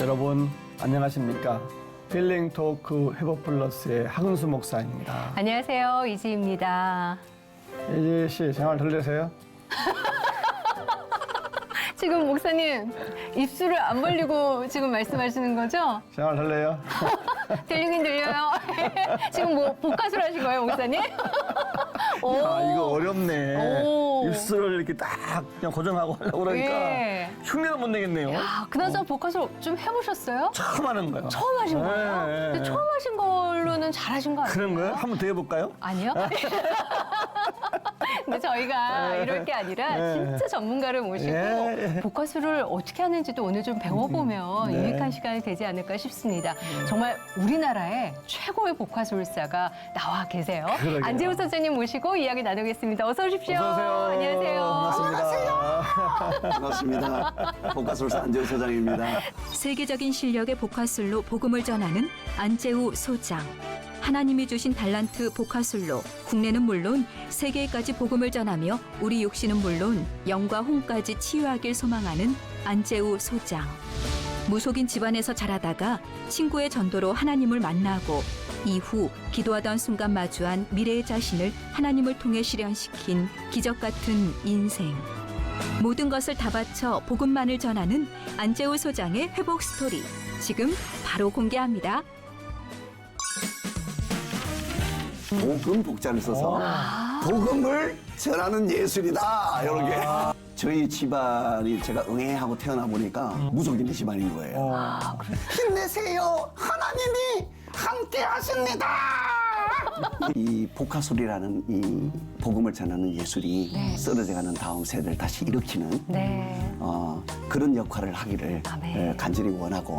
여러분 안녕하십니까? 힐링 토크 회복 플러스의 하근수 목사입니다. 안녕하세요. 이지입니다. 이지 씨 생활 덜 되세요? 지금 목사님 입술을 안 벌리고 지금 말씀하시는 거죠? 생활 덜 돼요? 들리긴 들려요. 지금 뭐 복가술 하신 거예요, 목사님? 오. 아 이거 어렵네. 오. 입술을 이렇게 딱 그냥 고정하고 하려고 그러니까 예. 흉내는 못 내겠네요. 아, 그나저나 복가술 좀 해보셨어요? 처음 하는 거예요. 처음 하신 네, 거예요? 네, 근데 네. 처음 하신 걸로는 잘하신 거 아니에요? 그런 거예요? 한번 더 해볼까요? 아니요. 근데 저희가 이럴 게 아니라 네. 진짜 전문가를 모시고 예. 복화술을 어떻게 하는지도 오늘 좀 배워보면 네. 유익한 시간이 되지 않을까 싶습니다. 정말 우리나라의 최고의 복화술사가 나와 계세요. 그러게요. 안재우 선생님 모시고 이야기 나누겠습니다. 어서 오십시오. 어서 오세요. 안녕하세요. 반갑습니다. 반갑습니다. 복가술사 안재우 소장입니다. 세계적인 실력의 복화술로 복음을 전하는 안재우 소장. 하나님이 주신 달란트 복화술로 국내는 물론 세계까지 복음을 전하며 우리 육신은 물론 영과 혼까지 치유하길 소망하는 안재우 소장. 무속인 집안에서 자라다가 친구의 전도로 하나님을 만나고 이후 기도하던 순간 마주한 미래의 자신을 하나님을 통해 실현시킨 기적 같은 인생. 모든 것을 다 바쳐 복음만을 전하는 안재우 소장의 회복 스토리. 지금 바로 공개합니다. 복음 복자를 써서 복음을 전하는 예술이다. 이런 게. 저희 집안이 제가 응애하고 태어나 보니까 무속인의 집안인 거예요. 힘내세요. 하나님이 함께 하십니다. 이 복화술이라는 이 복음을 전하는 예술이 쓰러져가는 다음 세대를 다시 일으키는 네. 그런 역할을 하기를 아멘. 간절히 원하고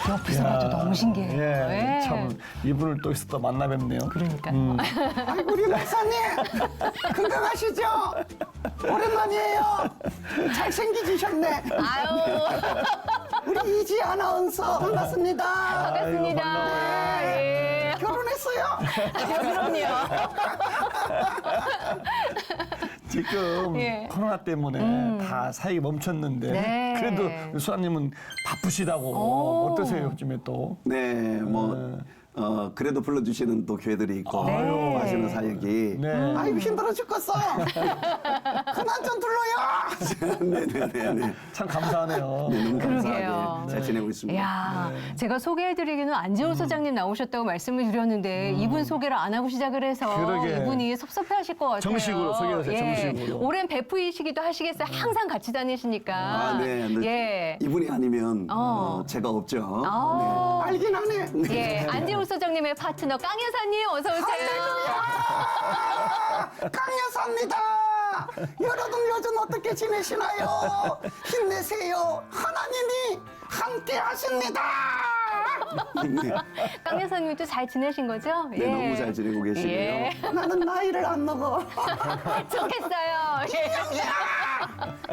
옆에서 봐도 너무 신기해요. 예, 예. 참 이분을 또 있어 만나 뵙네요. 그러니까. 아이고 우리 목사님 건강하시죠? 오랜만이에요. 잘생기지셨네. 아유, 우리 이지 아나운서 반갑습니다. 반갑습니다. 예. 결혼했어요? 그럼요. 지금 예. 코로나 때문에 다 사역이 멈췄는데 네. 그래도 수아님은 바쁘시다고 오. 어떠세요 요즘에 또? 네, 그래도 불러주시는 또 교회들이 있고 네. 하시는 사역이 네. 아이고 힘들어 죽겠어. 그만 좀 불러요. 네네네. 참 감사하네요. 너무 그러게요. 감사하게 잘 지내고 있습니다. 야, 제가 소개해드리기는 안재호 소장님 나오셨다고 말씀을 드렸는데 이분 소개를 안 하고 시작을 해서 그러게. 이분이 섭섭해하실 것 같아요. 정식으로 소개하세요, 정식으로. 오랜 베프이시기도 하시겠어요. 항상 같이 다니시니까. 아, 네. 예. 이분이 아니면 제가 없죠. 어. 네. 알긴 하네. 네. 예, 안재호 소장님의 파트너 깡 여사님 어서 오세요. 강여사입니다. 여러분 요즘 어떻게 지내시나요? 힘내세요. 하나님이 함께 하십니다. 깡 여사님도 잘 지내신 거죠? 네, 너무 잘 지내고 계시네요. 예. 나는 나이를 안 먹어. 좋겠어요. 예.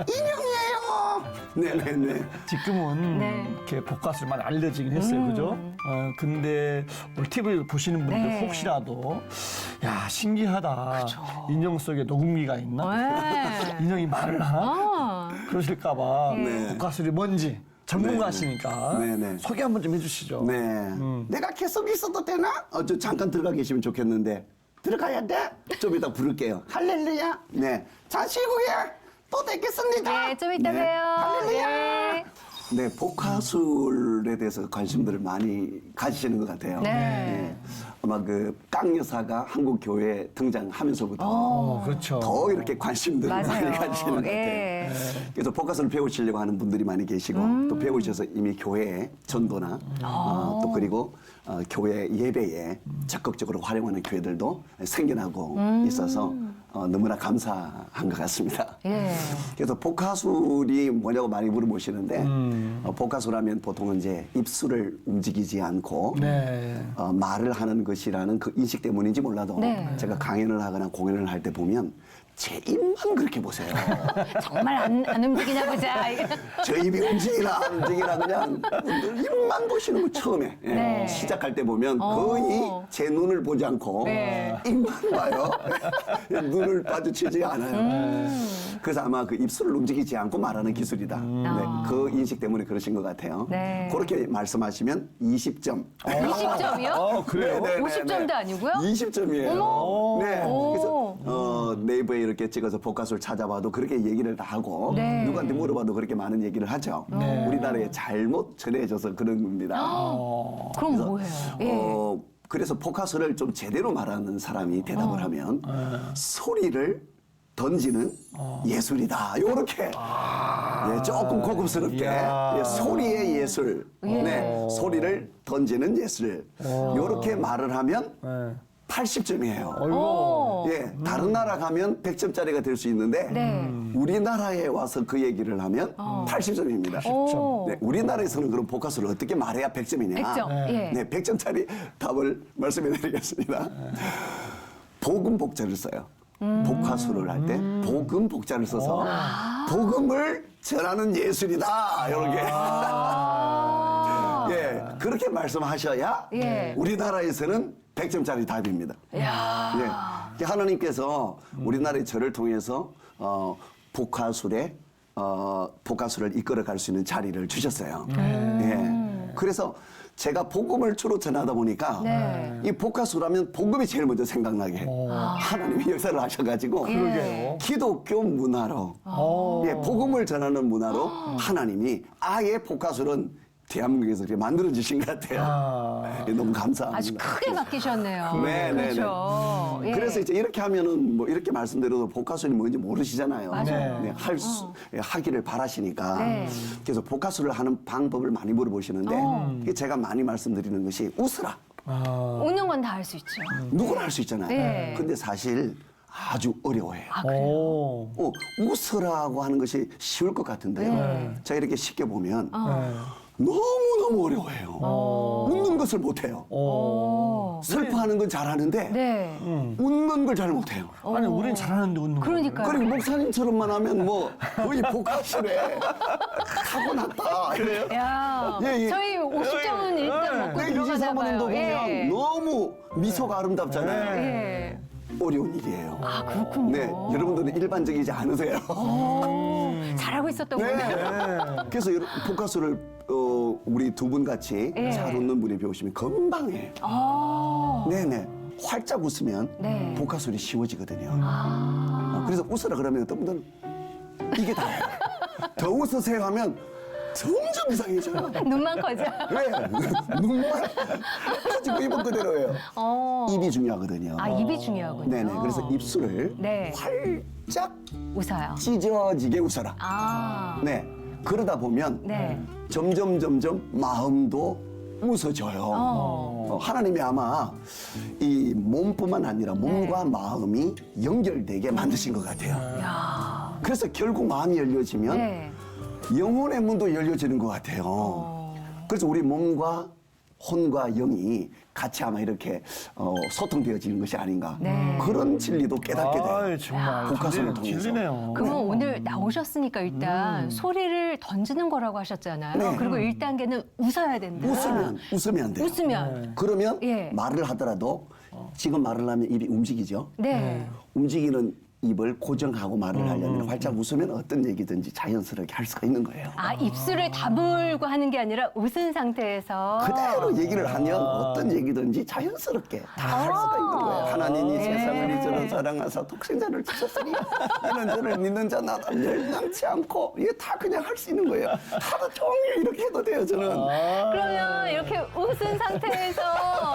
인형이에요. 네네네. 지금은 네. 이렇게 복가술 많이 알려지긴 했어요, 그죠? 근데 오늘 TV를 보시는 분들 네. 혹시라도 야 신기하다. 인형 속에 녹음기가 있나? 네. 인형이 말을 하나? 아. 그러실까봐 네. 복가술이 뭔지 전문가시니까 네네. 소개 한번 좀 해주시죠. 네. 내가 계속 있어도 되나? 저 잠깐 들어가 계시면 좋겠는데. 들어가야 돼? 좀 이따 부를게요. 할렐루야. 네. 잠시 후에 또 뵙겠습니다. 예, 좀 이따 네. 봬요. 할렐루야. 예. 네, 복화술에 대해서 관심들을 많이 가지시는 것 같아요. 네. 아마 그 깡 여사가 한국 교회에 등장하면서부터 그렇죠. 더 이렇게 관심들을 많이 맞아요. 가지시는 것 같아요. 예. 그래서 복화술을 배우시려고 하는 분들이 많이 계시고 또 배우셔서 이미 교회 전도나 또 그리고 교회 예배에 적극적으로 활용하는 교회들도 생겨나고 있어서 너무나 감사한 것 같습니다. 예. 그래서 복화술이 뭐냐고 많이 물어보시는데 복화술하면 보통은 이제 입술을 움직이지 않고 네. 말을 하는 것이라는 그 인식 때문인지 몰라도 네. 제가 강연을 하거나 공연을 할 때 보면 제 입만 그렇게 보세요. 정말 안 움직이나 보자. 저 입이 움직이나 안 움직이나 그냥 입만 보시는 거 처음에 예. 네. 시작할 때 보면 거의 제 눈을 보지 않고 네. 입만 봐요. 눈을 마주치지 않아요. 그래서 아마 그 입술을 움직이지 않고 말하는 기술이다. 네, 그 인식 때문에 그러신 것 같아요. 네. 그렇게 말씀하시면 20점. 20점이요? 그래요? 50점도 아니고요? 20점이에요. 어머. 네. 오. 그래서 네이버에 이렇게 찍어서 복가수를 찾아봐도 그렇게 얘기를 다 하고 네. 누구한테 물어봐도 그렇게 많은 얘기를 하죠. 우리나라에 잘못 전해져서 그런 겁니다. 그럼 뭐예요? 예. 그래서 포카수를 좀 제대로 말하는 사람이 대답을 하면 소리를 던지는 예술이다. 요렇게 예, 조금 고급스럽게 이야. 예, 소리의 예술, 예. 네, 소리를 던지는 예술. 요렇게 말을 하면 네. 80점이에요. 어이구. 예, 다른 나라 가면 100점짜리가 될 수 있는데 네. 우리나라에 와서 그 얘기를 하면 80점입니다. 오. 네, 우리나라에서는 그럼 복가수를 어떻게 말해야 100점이냐? 100점. 예. 네, 100점짜리 답을 말씀해 드리겠습니다. 복음 복자를 써요. 복화수를 할 때 복음 복자를 써서 복음을 전하는 예술이다. 이렇게. 예, 그렇게 말씀하셔야 예. 우리나라에서는 100점짜리 답입니다. 야. 예. 하나님께서 우리나라의 저를 통해서 복화술에 복화술을 이끌어 갈 수 있는 자리를 주셨어요. 예. 그래서 제가 복음을 주로 전하다 보니까 네. 이 복화술하면 복음이 제일 먼저 생각나게 해요. 하나님이 역사를 하셔가지고 그러게요. 기독교 문화로 예, 복음을 전하는 문화로 하나님이 아예 복화술은 대한민국에서 그렇게 만들어주신 것 같아요. 예, 너무 감사합니다. 아주 크게 바뀌셨네요. 네, 네, 그렇죠. 네. 예. 그래서 이제 이렇게 하면은 뭐 이렇게 말씀드려도 복화술이 뭔지 모르시잖아요. 맞아요. 네, 하기를 바라시니까. 네. 그래서 복화술을 하는 방법을 많이 물어보시는데 이게 제가 많이 말씀드리는 것이 웃으라. 웃는 건 다 할 수 있죠. 누구나 할 수 있잖아요. 네. 근데 사실 아주 어려워해요. 오. 웃으라고 하는 것이 쉬울 것 같은데요. 네. 제가 이렇게 쉽게 보면 네. 너무너무 어려워해요. 웃는 것을 못해요. 오. 슬퍼하는 건 잘하는데 네. 웃는 걸 잘 못해요. 아니, 우린 잘하는데 웃는 거. 그러니까요. 그리고 목사님처럼만 하면 뭐 거의 복합술에 타고났다. 그래요? 야, 예, 예. 저희 50점은 일단 먹고 네, 들어가나 유지사모님도 봐요. 보면 예. 너무 미소가 아름답잖아요. 예. 어려운 일이에요. 아, 그렇군요. 네, 여러분들은 일반적이지 않으세요. 잘하고 있었던 네. 거네요. 그래서 복합술을 우리 두 분 같이 예. 잘 웃는 분이 배우시면 금방 해요. 네네. 활짝 웃으면 네. 복합술이 쉬워지거든요. 그래서 웃으라 그러면 어떤 분들은 이게 다예요. 더 웃으세요 하면 점점 이상해져요. 눈만 커져. 네. 눈만 커지고 입은 그대로예요. 입이 중요하거든요. 아, 입이 중요하군요. 네네. 그래서 입술을 네. 활짝 웃어요. 찢어지게 웃어라. 아. 네. 그러다 보면 네. 점점 마음도 웃어져요. 하나님이 아마 이 몸뿐만 아니라 몸과 마음이 연결되게 만드신 것 같아요. 야. 그래서 결국 마음이 열려지면 네. 영혼의 문도 열려지는 것 같아요. 그래서 우리 몸과 혼과 영이 같이 아마 이렇게 소통되어지는 것이 아닌가. 네. 그런 진리도 깨닫게 돼요. 아이, 정말. 복화술을 통해서. 진리네요. 그러면 오늘 나오셨으니까 일단 소리를 던지는 거라고 하셨잖아요. 네. 그리고 1단계는 웃어야 된다. 웃으면 돼요. 웃으면. 그러면 예. 말을 하더라도 지금 말을 하면 입이 움직이죠. 네. 움직이는 입을 고정하고 말을 하려면 활짝 웃으면 어떤 얘기든지 자연스럽게 할 수가 있는 거예요. 아, 입술을 다물고 하는 게 아니라 웃은 상태에서. 그대로 얘기를 하면 어떤 얘기든지 자연스럽게 다 할 수가 있는 거예요. 하나님이 네. 세상을 이처럼 사랑하사 독생자를 주셨으니 이는 저를 믿는 자 나다 멸망치 않고 이게 다 그냥 할 수 있는 거예요. 하루 종일 이렇게 해도 돼요, 저는. 그러면 이렇게 웃은 상태에서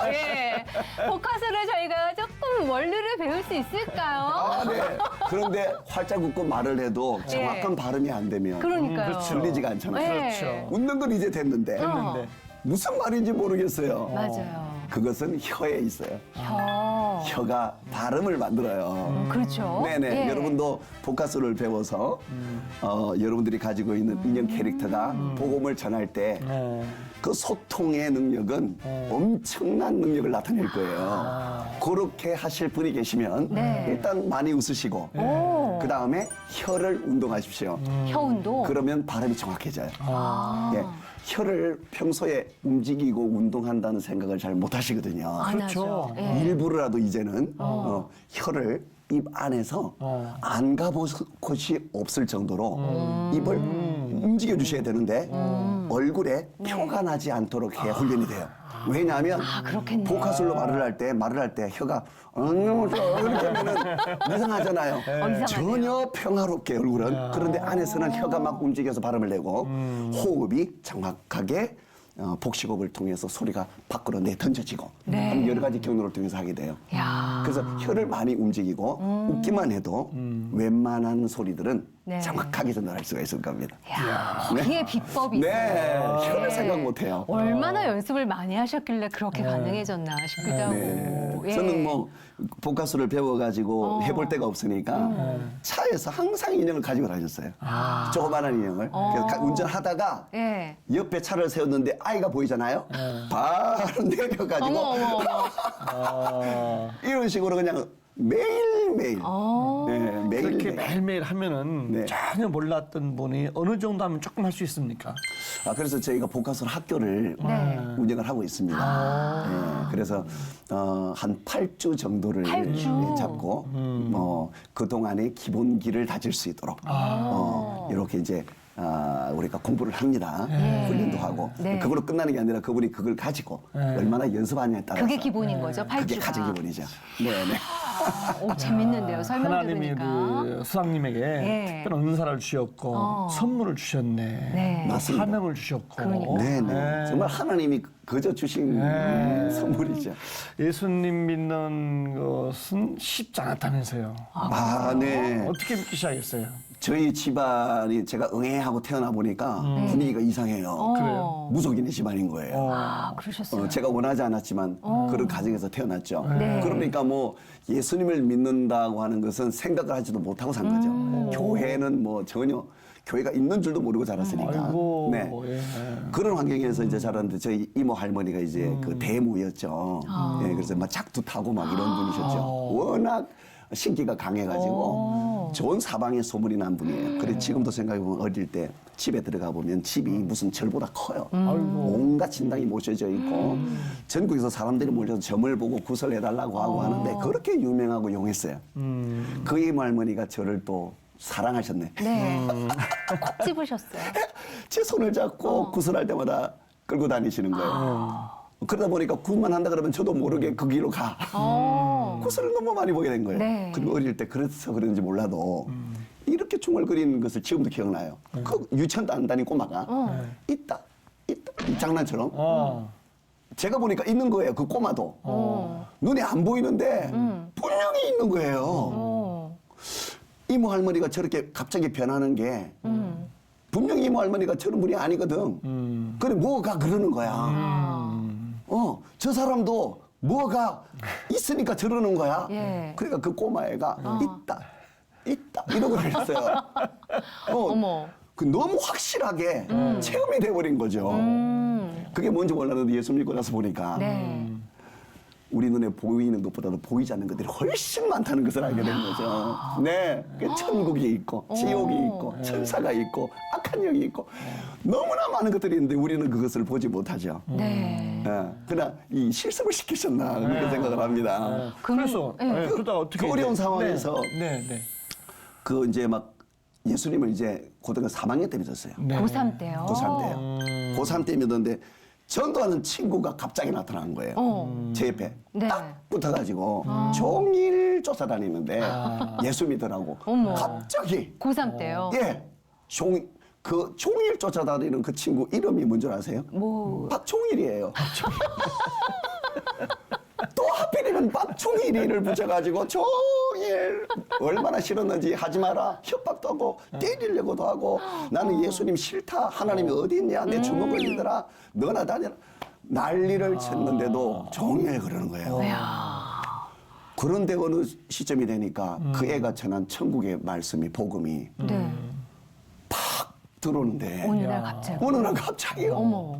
예, 복화술을 저희가 조금 원리를 배울 수 있을까요? 아, 네. 그런데 활짝 웃고 말을 해도 정확한 예. 발음이 안 되면 그러니까요. 들리지가 않잖아요. 네. 그렇죠. 웃는 건 이제 됐는데 어. 무슨 말인지 모르겠어요. 맞아요. 그것은 혀에 있어요. 혀. 혀가 발음을 만들어요. 그렇죠. 네네. 예. 여러분도 복화술을 배워서 여러분들이 가지고 있는 인형 캐릭터가 복음을 전할 때 그 소통의 능력은 엄청난 능력을 나타낼 거예요. 그렇게 하실 분이 계시면 네. 일단 많이 웃으시고 오. 그 다음에 혀를 운동하십시오. 혀 운동. 그러면 발음이 정확해져요. 예, 혀를 평소에 움직이고 운동한다는 생각을 잘 못 하시거든요. 안 그렇죠. 하죠. 예. 일부러라도 이제는 혀를 입 안에서 안 가본 곳이 없을 정도로 입을 움직여 주셔야 되는데 얼굴에 표가 나지 않도록 해야 훈련이 돼요. 왜냐하면 그렇겠네요. 복화술로 말을 할 때 혀가 이렇게 하면은 이상하잖아요. 이상하네요. 전혀 평화롭게 얼굴은 그런데 안에서는 혀가 막 움직여서 발음을 내고 호흡이 정확하게 복식호흡을 통해서 소리가 밖으로 내던져지고 네. 하는 여러 가지 경로를 통해서 하게 돼요. 야. 그래서 혀를 많이 움직이고 웃기만 해도 웬만한 소리들은 네. 정확하게 전달할 수가 있을 겁니다. 야, 네. 그게 비법이 있어요. 네, 혀를 생각 못해요. 얼마나 연습을 많이 하셨길래 그렇게 가능해졌나 싶기도 하고. 네. 예. 저는 뭐 복화술을 배워가지고 해볼 데가 없으니까 차에서 항상 인형을 가지고 다녔어요. 조그만한 인형을. 그래서 운전하다가 예. 옆에 차를 세웠는데 아이가 보이잖아요. 바로 내려가지고 어머. 이런 식으로 그냥 매일매일 네, 그렇게 매일매일 매일매일 하면은 네. 전혀 몰랐던 분이 어느 정도 하면 조금 할 수 있습니까? 그래서 저희가 복화술 학교를 네. 운영을 하고 있습니다. 네, 그래서 한 8주 정도를 8주? 잡고 그동안의 기본기를 다질 수 있도록 이렇게 이제 우리가 공부를 합니다. 훈련도 하고 네. 그걸로 끝나는 게 아니라 그분이 그걸 가지고 얼마나 연습하냐에 따라서 그게 기본인 거죠, 8주가. 그게 가장 기본이죠. 네네. 오, 재밌는데요. 설명 하나님이 들으니까. 그 수상님에게 예. 특별한 은사를 주셨고 선물을 주셨네. 네. 또 맞습니다. 사명을 주셨고. 그러니까. 네네. 정말 하나님이 그저 주신 선물이죠. 예수님 믿는 것은 쉽지 않았다면서요. 네. 어떻게 믿기 시작했어요? 저희 집안이 제가 응애하고 태어나 보니까 분위기가 이상해요. 그래요? 무속인의 집안인 거예요. 그러셨어요. 제가 원하지 않았지만 그런 가정에서 태어났죠. 네. 그러니까 뭐 예수님을 믿는다고 하는 것은 생각을 하지도 못하고 산 거죠. 교회는 뭐 전혀 교회가 있는 줄도 모르고 자랐으니까. 아이고. 네. 예. 그런 환경에서 이제 자랐는데 저희 이모 할머니가 이제 그 대무였죠. 예, 그래서 막 작두 타고 막 이런 분이셨죠. 워낙 신기가 강해가지고 좋은 사방에 소문이 난 분이에요. 그래 지금도 생각해보면 어릴 때 집에 들어가 보면 집이 무슨 절보다 커요. 온갖 신당이 모셔져 있고 전국에서 사람들이 몰려서 점을 보고 구설해달라고 하고 하는데 그렇게 유명하고 용했어요. 그 이모 할머니가 저를 또 사랑하셨네. 네. 콕 집으셨어요. 제 손을 잡고 구슬할 때마다 끌고 다니시는 거예요. 그러다 보니까 굿만 한다 그러면 저도 모르게 그 길로 가. 구슬을 너무 많이 보게 된 거예요. 네. 그리고 어릴 때 그래서 그런지 몰라도 이렇게 중얼거리는 것을 지금도 기억나요. 그 유치원도 안 다닌 꼬마가 있다 이 장난처럼 제가 보니까 있는 거예요. 그 꼬마도 눈에 안 보이는데 분명히 있는 거예요. 이모 할머니가 저렇게 갑자기 변하는 게 분명히 이모 할머니가 저런 분이 아니거든. 그래 뭐가 그러는 거야. 저 사람도 뭐가 있으니까 저러는 거야. 예. 그러니까 그 꼬마애가 있다 이러고 그랬어요. 어머. 그 너무 확실하게 체험이 돼버린 거죠. 그게 뭔지 몰랐는데 예수 믿고 나서 보니까 네. 우리 눈에 보이는 것보다도 보이지 않는 것들이 훨씬 많다는 것을 알게 된 거죠. 네. 그 천국이 있고, 지옥이 있고, 천사가 있고, 악한 영이 있고, 너무나 많은 것들이 있는데 우리는 그것을 보지 못하죠. 네. 그러나 이 실습을 시키셨나, 그렇게 생각을 합니다. 그래서 그러다 어떻게 그 어려운 이제- 상황에서 네. 그 이제 막 예수님을 이제 고등학교 3학년 때 믿었어요. 네. 고3 때요. 고3 때요. 고3 때 믿었는데 전도하는 친구가 갑자기 나타난 거예요. 제 옆에 네. 딱 붙어가지고 종일 쫓아다니는데 예수 믿으라고 어머. 갑자기 고3 때요. 예 그 종일 쫓아다니는 그 친구 이름이 뭔 줄 아세요? 뭐. 박종일이에요. 또 하필이면 박종일이를 붙여가지고 종일 얼마나 싫었는지 하지 마라 협박도 하고 때리려고도 하고 나는 예수님 싫다 하나님이 어디 있냐 내 주먹 걸리더라 너나 다녀라 난리를 쳤는데도 종일 그러는 거예요. 그런데 어느 시점이 되니까 그 애가 전한 천국의 말씀이 복음이 네. 야. 들어오는데 어느 날 갑자기. 어느 날 갑자기요. 어머.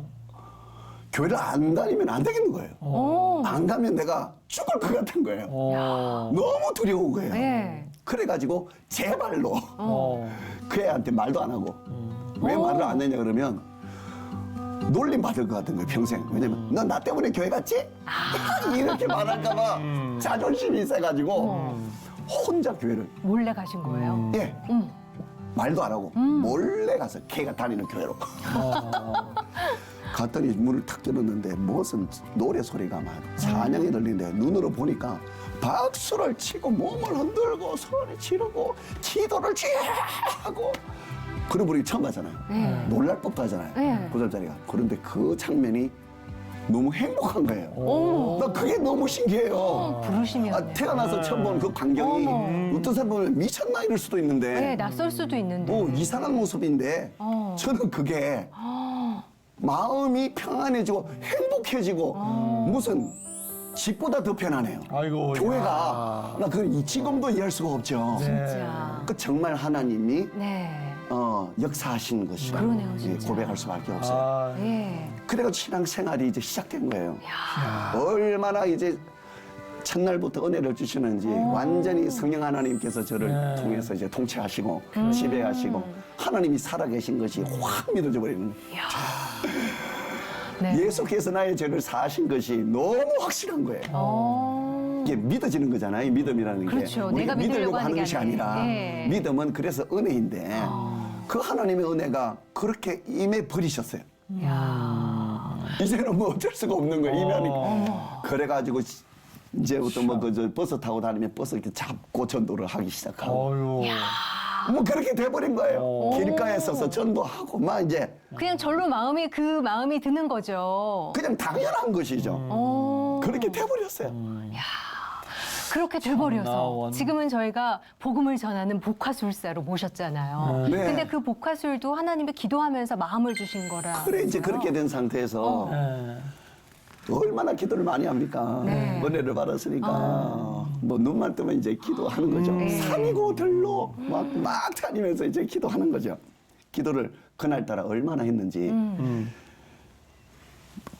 교회를 안 다니면 안 되겠는 거예요. 어. 안 가면 내가 죽을 것 같은 거예요. 너무 두려운 거예요. 네. 그래가지고 제 발로 그 애한테 말도 안 하고 왜 말을 안 했냐 그러면 놀림 받을 것 같은 거예요 평생. 왜냐면 너 나 때문에 교회 갔지? 이렇게 말할까봐 자존심이 세가지고 혼자 교회를 몰래 가신 거예요? 예 말도 안 하고 몰래 가서 걔가 다니는 교회로 갔더니 문을 탁 열었는데 무슨 노래 소리가 막 찬양이 들리는데 눈으로 보니까 박수를 치고 몸을 흔들고 소리 지르고 기도를 하고 그런 분이 처음 봤잖아요. 놀랄 법도 하잖아요. 네. 9살짜리가. 그런데 그 장면이 너무 행복한 거예요. 어머. 나 그게 너무 신기해요. 부르심이었네요. 태어나서 처음 본 그 광경이 어머. 어떤 사람 보면 미쳤나 이럴 수도 있는데 네, 낯설 수도 있는데. 이상한 모습인데 저는 그게 마음이 평안해지고 행복해지고 무슨 집보다 더 편안해요. 아이고. 교회가 나 그 지금도 이해할 수가 없죠. 진짜. 그 정말 하나님이 네. 역사하신 것이 그러네요, 예, 진짜. 고백할 수밖에 없어요. 아, 예. 그래가 신앙생활이 이제 시작된 거예요. 얼마나 이제 첫날부터 은혜를 주시는지 완전히 성령 하나님께서 저를 통해서 이제 통치하시고 지배하시고 하나님이 살아계신 것이 확 믿어져 버리는 거예요. 네. 예수께서 나의 죄를 사하신 것이 너무 확실한 거예요. 이게 믿어지는 거잖아요. 믿음이라는 게. 그렇죠. 우리가 내가 믿으려고 믿으려고 하는 하는 게 것이 아니라 아니라. 네. 믿음은 그래서 은혜인데 그 하나님의 은혜가 그렇게 임해 버리셨어요. 야. 이제는 뭐 어쩔 수가 없는 거예요. 임하니까. 그래가지고 이제부터 뭐 그 버스 타고 다니면 버스 이렇게 잡고 전도를 하기 시작하고 어유. 뭐 그렇게 돼버린 거예요. 길가에 서서 전도하고 막 이제 그냥 절로 그 마음이 드는 거죠. 그냥 당연한 것이죠. 그렇게 돼버렸어요. 그렇게 돼버려서 나원. 지금은 저희가 복음을 전하는 복화술사로 모셨잖아요. 네. 근데 그 복화술도 하나님의 기도하면서 마음을 주신 거라. 그래 이제 그렇게 된 상태에서 얼마나 기도를 많이 합니까? 네. 은혜를 받았으니까 뭐 눈만 뜨면 이제 기도하는 거죠. 산이고 들로 막 다니면서 이제 기도하는 거죠. 기도를 그날따라 얼마나 했는지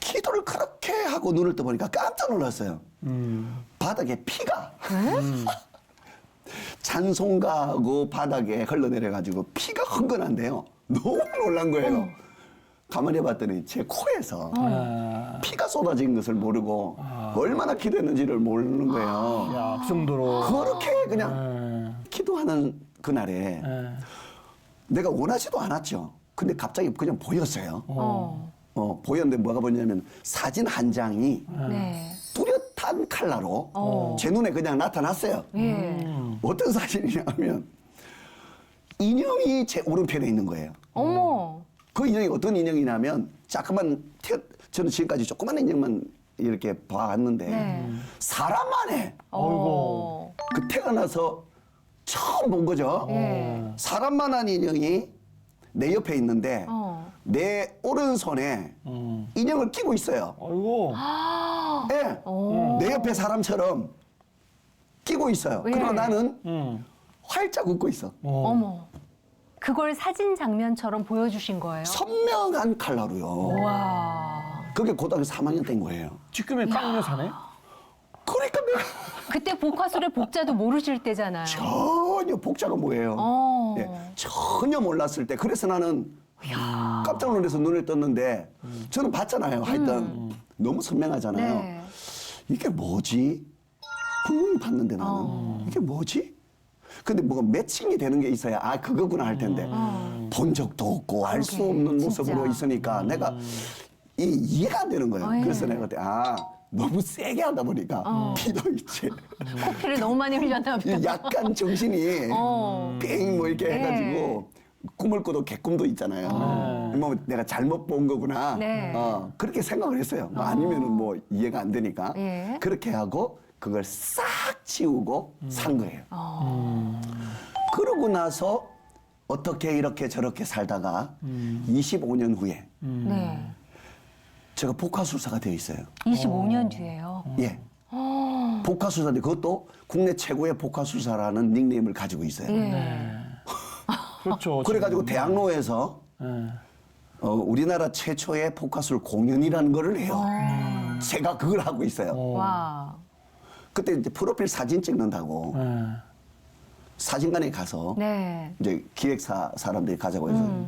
기도를 그렇게 하고 눈을 떠보니까 깜짝 놀랐어요. 바닥에 피가 찬송가하고 바닥에 흘러내려가지고 피가 흥건한데요. 너무 놀란 거예요. 가만히 봤더니 제 코에서 피가 쏟아진 것을 모르고 얼마나 기도했는지를 모르는 거예요. 야, 그 정도로. 그렇게 그냥 기도하는 그날에 내가 원하지도 않았죠. 근데 갑자기 그냥 보였어요. 보였는데 뭐가 보였냐면 사진 한 장이 네. 뚜렷한 칼라로 제 눈에 그냥 나타났어요. 예. 어떤 사진이냐면 인형이 제 오른편에 있는 거예요. 어머. 그 인형이 어떤 인형이냐면 자꾸만 저는 지금까지 조그만 인형만 이렇게 봐왔는데 네. 사람만해. 어이구. 그 태어나서 처음 본 거죠. 예. 사람만한 인형이 내 옆에 있는데 내 오른손에 인형을 끼고 있어요. 아이고. 예. 내 옆에 사람처럼 끼고 있어요. 예. 그리고 나는 활짝 웃고 있어. 어머. 그걸 사진 장면처럼 보여주신 거예요? 선명한 칼라로요. 와. 그게 고등학교 3학년 때인 거예요. 지금의 깡녀 사네? 그러니까 내가 그때 복화술의 복자도 모르실 때잖아요. 전혀 복자가 뭐예요. 예, 전혀 몰랐을 때. 그래서 나는 깜짝 놀라서 눈을 떴는데 저는 봤잖아요. 하여튼 너무 선명하잖아요. 네. 이게 뭐지? 분명히 봤는데 나는 이게 뭐지? 근데 뭐가 매칭이 되는 게 있어야 그거구나 할 텐데 본 적도 없고 알 수 그러게, 없는 진짜. 모습으로 있으니까 내가 이해가 안 되는 거예요. 예. 그래서 내가 그때 너무 세게 하다 보니까 피도 있지. 코피를 너무 많이 흘렸나 보다. 약간 정신이 빙 뭐 이렇게 네. 해가지고 꿈을 꿔도 개꿈도 있잖아요. 뭐 내가 잘못 본 거구나. 네. 그렇게 생각을 했어요. 뭐 아니면은 뭐 이해가 안 되니까. 예. 그렇게 하고 그걸 싹 지우고 산 거예요. 그러고 나서 어떻게 이렇게 저렇게 살다가 25년 후에 네. 제가 복화술사가 되어 있어요. 25년 뒤에요. 예. 복화술사인데 그것도 국내 최고의 복화술사라는 닉네임을 가지고 있어요. 그렇죠. 그래가지고 지금. 대학로에서 예. 우리나라 최초의 복화술 공연이라는 거를 해요. 제가 그걸 하고 있어요. 와. 그때 이제 프로필 사진 찍는다고 예. 사진관에 가서 네. 이제 기획사 사람들이 가자고 해서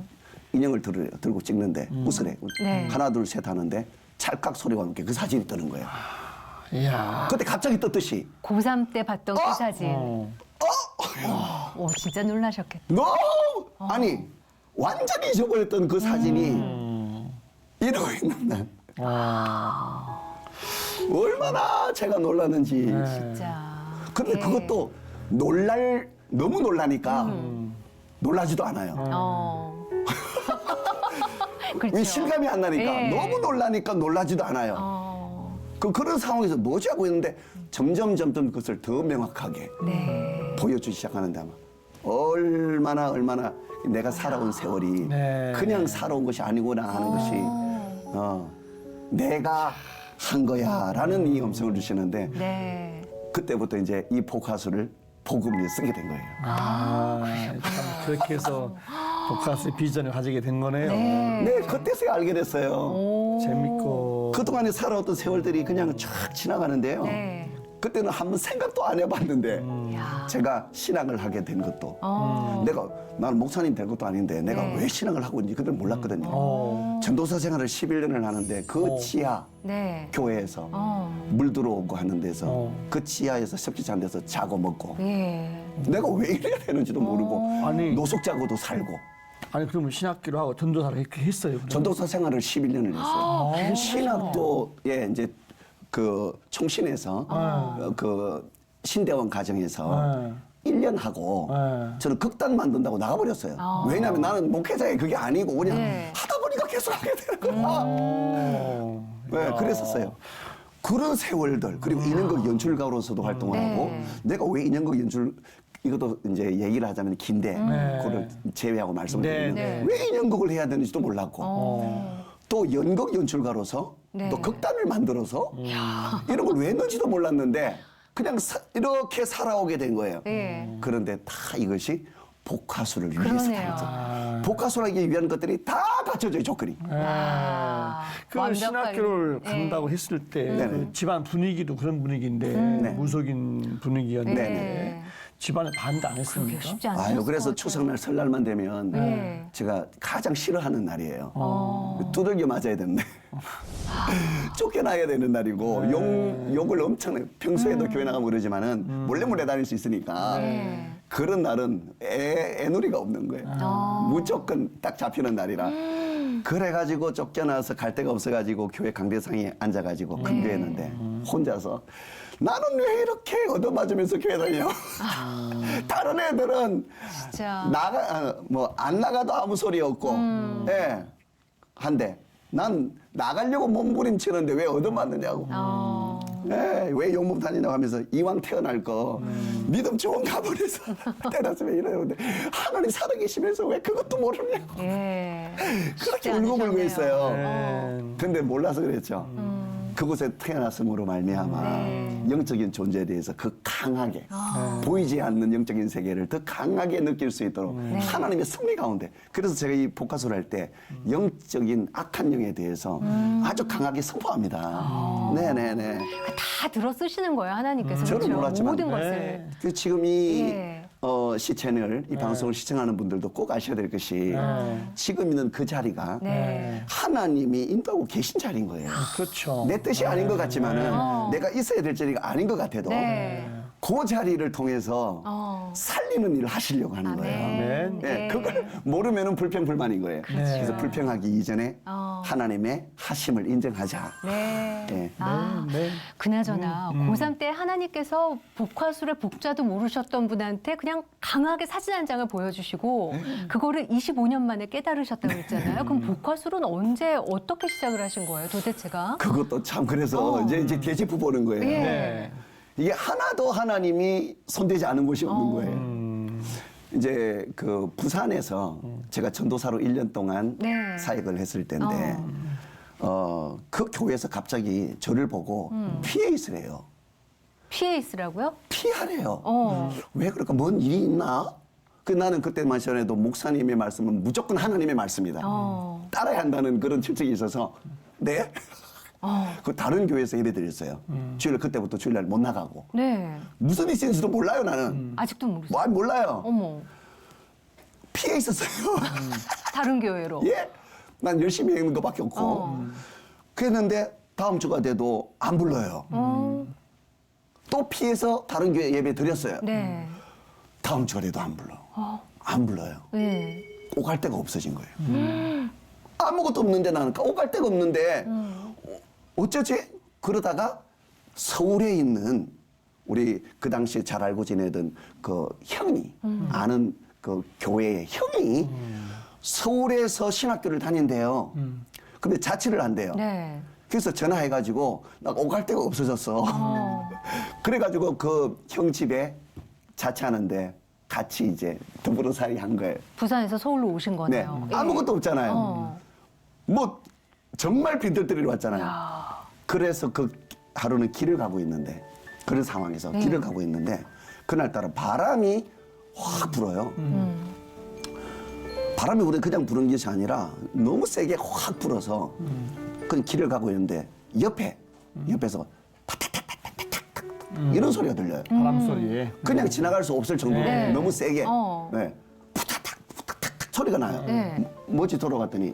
인형을 들고 찍는데 웃으래. 네. 하나 둘 셋 하는데 찰칵 소리가 함께 그 사진이 뜨는 거예요. 이야. 그때 갑자기 떴듯이 고3 때 봤던 그 사진. 어. 오, 진짜 놀라셨겠다. 너무 아니 완전히 잊어버렸던 그 사진이 이러고 있는 날 얼마나 제가 놀랐는지. 진짜. 근데 예. 그것도 너무 놀라니까 놀라지도 않아요. 그렇죠. 왜 실감이 안 나니까 예. 너무 놀라니까 놀라지도 않아요. 그런 상황에서 뭐지 하고 있는데 점점 그것을 더 명확하게 네. 보여주기 시작하는데 아마 얼마나 내가 살아온 세월이 네. 그냥 살아온 것이 아니구나 하는 것이 내가 한 거야라는 이 음성을 주시는데 네. 그때부터 이제 이 복화술을 복음을 쓰게 된 거예요. 참 그렇게 해서 복화스의 비전을 가지게 된 거네요. 네, 그때서야 알게 됐어요. 재밌고. 그동안에 살아왔던 세월들이 그냥 쫙 지나가는데요. 네. 그때는 한번 생각도 안 해봤는데 야. 제가 신앙을 하게 된 것도 어. 나는 목사님 될 것도 아닌데 내가 네. 왜 신앙을 하고 있는지 그때 몰랐거든요. 전도사 생활을 11년을 하는데 그 지하 네. 교회에서 어. 물 들어오고 하는 데서 그 지하에서 섭기찬 데서 자고 먹고 예. 내가 왜 이래야 되는지도 모르고 아니. 노숙자고도 살고 아니 그러면 신학기로 하고 전도사를 이렇게 했어요. 그럼? 전도사 생활을 11년을 했어요. 신학도에 이제 그 총신에서 그 신대원 가정에서 1년 하고 저는 극단 만든다고 나가버렸어요. 왜냐하면 나는 목회자의 그게 아니고 그냥 네. 하다 보니까 계속 하게 되는 거야. 네, 그랬었어요. 그런 세월들 그리고 인형극 연출가로서도 활동을 네. 하고 내가 왜 인형극 연출 이것도 이제 얘기를 하자면 긴데 그거를 제외하고 말씀을 네, 드리면 네. 왜 인형극을 해야 되는지도 몰랐고 또 연극 연출가로서 네. 또 극단을 만들어서 이런 걸 왜 했는지도 몰랐는데 그냥 이렇게 살아오게 된 거예요. 예. 그런데 다 이것이 복화술을 위해서 그러네요. 하죠. 복화술하기 위한 것들이 다 갖춰져요, 조건이. 그 완벽하게. 신학교를 네. 간다고 했을 때 네네. 그 집안 분위기도 그런 분위기인데 네. 무속인 분위기였는데 네. 집안에 반대 안 그게 했습니까? 쉽지 않았을 아유, 그래서 것 같아요. 추석날 설날만 되면 네. 제가 가장 싫어하는 날이에요. 두들겨 맞아야 되는데 쫓겨나야 되는 날이고 욕을 엄청 평소에도 교회 나가면 그러지만은 몰래 다닐 수 있으니까 네. 그런 날은 애누리가 없는 거예요. 무조건 딱 잡히는 날이라. 그래가지고 쫓겨나서 갈 데가 없어가지고 교회 강대상에 앉아가지고 큰 교회였는데 혼자서 나는 왜 이렇게 얻어맞으면서 교회 다녀? 다른 애들은 진짜. 안 나가도 아무 소리 없고, 예, 한데 난 나가려고 몸부림치는데 왜 얻어맞느냐고. 예, 왜 용몸 다니냐고 하면서 이왕 태어날 거 믿음 좋은 가문에서 때렸으면 이러는데 하나님 살아계시면서 왜 그것도 모르냐고. 예. 그렇게 쉽지 울고불고 않으셨네요. 했어요. 근데 몰라서 그랬죠. 그곳에 태어났음으로 말미암아 영적인 존재에 대해서 그 강하게 보이지 않는 영적인 세계를 더 강하게 느낄 수 있도록 하나님의 섭리 가운데 그래서 제가 이 복화술을 할 때 영적인 악한 영에 대해서 아주 강하게 선포합니다. 네네네. 다 들어 쓰시는 거예요, 하나님께서. 저는 그렇죠? 몰랐지만. 모든 네. 것을. 그 지금 이 예. 시채널, 이 방송을 시청하는 분들도 꼭 아셔야 될 것이 지금 있는 그 자리가 네. 하나님이 인도하고 계신 자리인 거예요. 그렇죠. 내 뜻이 아닌 것 같지만은 내가 있어야 될 자리가 아닌 것 같아도 네. 그 자리를 통해서 살리는 일을 하시려고 하는 거예요. 아멘. 예, 네. 그걸 모르면은 불평불만인 거예요. 그렇죠. 그래서 불평하기 이전에 하나님의 하심을 인정하자. 네. 예. 아, 네. 그나저나 고3 때 하나님께서 복화술의 복자도 모르셨던 분한테 그냥 강하게 사진 한 장을 보여주시고 그거를 25년 만에 깨달으셨다고 했잖아요. 그럼 복화술은 언제 어떻게 시작을 하신 거예요, 도대체가? 그것도 참 그래서 이제 뒤집어 보는 거예요. 예. 네. 이게 하나도 하나님이 손대지 않은 곳이 없는 거예요. 이제 그 부산에서 제가 전도사로 1년 동안 네. 사역을 했을 때인데 그 교회에서 갑자기 저를 보고 피해 있으래요. 피해 있으라고요? 피하래요. 어. 왜 그럴까? 뭔 일이 있나? 그 나는 그때만 전에도 목사님의 말씀은 무조건 하나님의 말씀이다. 따라야 한다는 그런 철칙이 있어서 네? 그 다른 교회에서 예배 드렸어요. 주일 그때부터 주일날 못 나가고. 네. 무슨 일이 있는지도 몰라요 나는. 아직도 모르세요? 뭐 몰라요. 어머. 피해 있었어요. 다른 교회로. 예? 난 열심히 했는 것밖에 없고. 그랬는데 다음 주가 돼도 안 불러요. 또 피해서 다른 교회 예배 드렸어요. 네. 다음 주가 돼도 안 불러. 안 불러요. 네. 오갈 데가 없어진 거예요. 아무것도 없는데 나는 오갈 데가 없는데 어쩌지? 그러다가 서울에 있는 우리 그 당시에 잘 알고 지내던 그 형이 아는 그 교회의 형이 서울에서 신학교를 다닌대요. 근데 자취를 한대요. 네. 그래서 전화해가지고 나 오갈 데가 없어졌어. 그래가지고 그 형 집에 자취하는데 같이 이제 더불어살이 한 거예요. 부산에서 서울로 오신 네. 거네요. 예. 아무것도 없잖아요. 뭐 정말 빈털터리로 왔잖아요. 야. 그래서 그 하루는 길을 가고 있는데 그런 상황에서 네. 길을 가고 있는데 그날따라 바람이 확 불어요. 바람이 그냥 부는 것이 아니라 너무 세게 확 불어서 그 길을 가고 있는데 옆에서 타타타타타타타 이런 소리가 들려요. 바람 소리에. 그냥 지나갈 수 없을 정도로 네. 너무 세게 어. 네. 푸타탁 푸타탁 소리가 나요. 네. 뭐지 돌아갔더니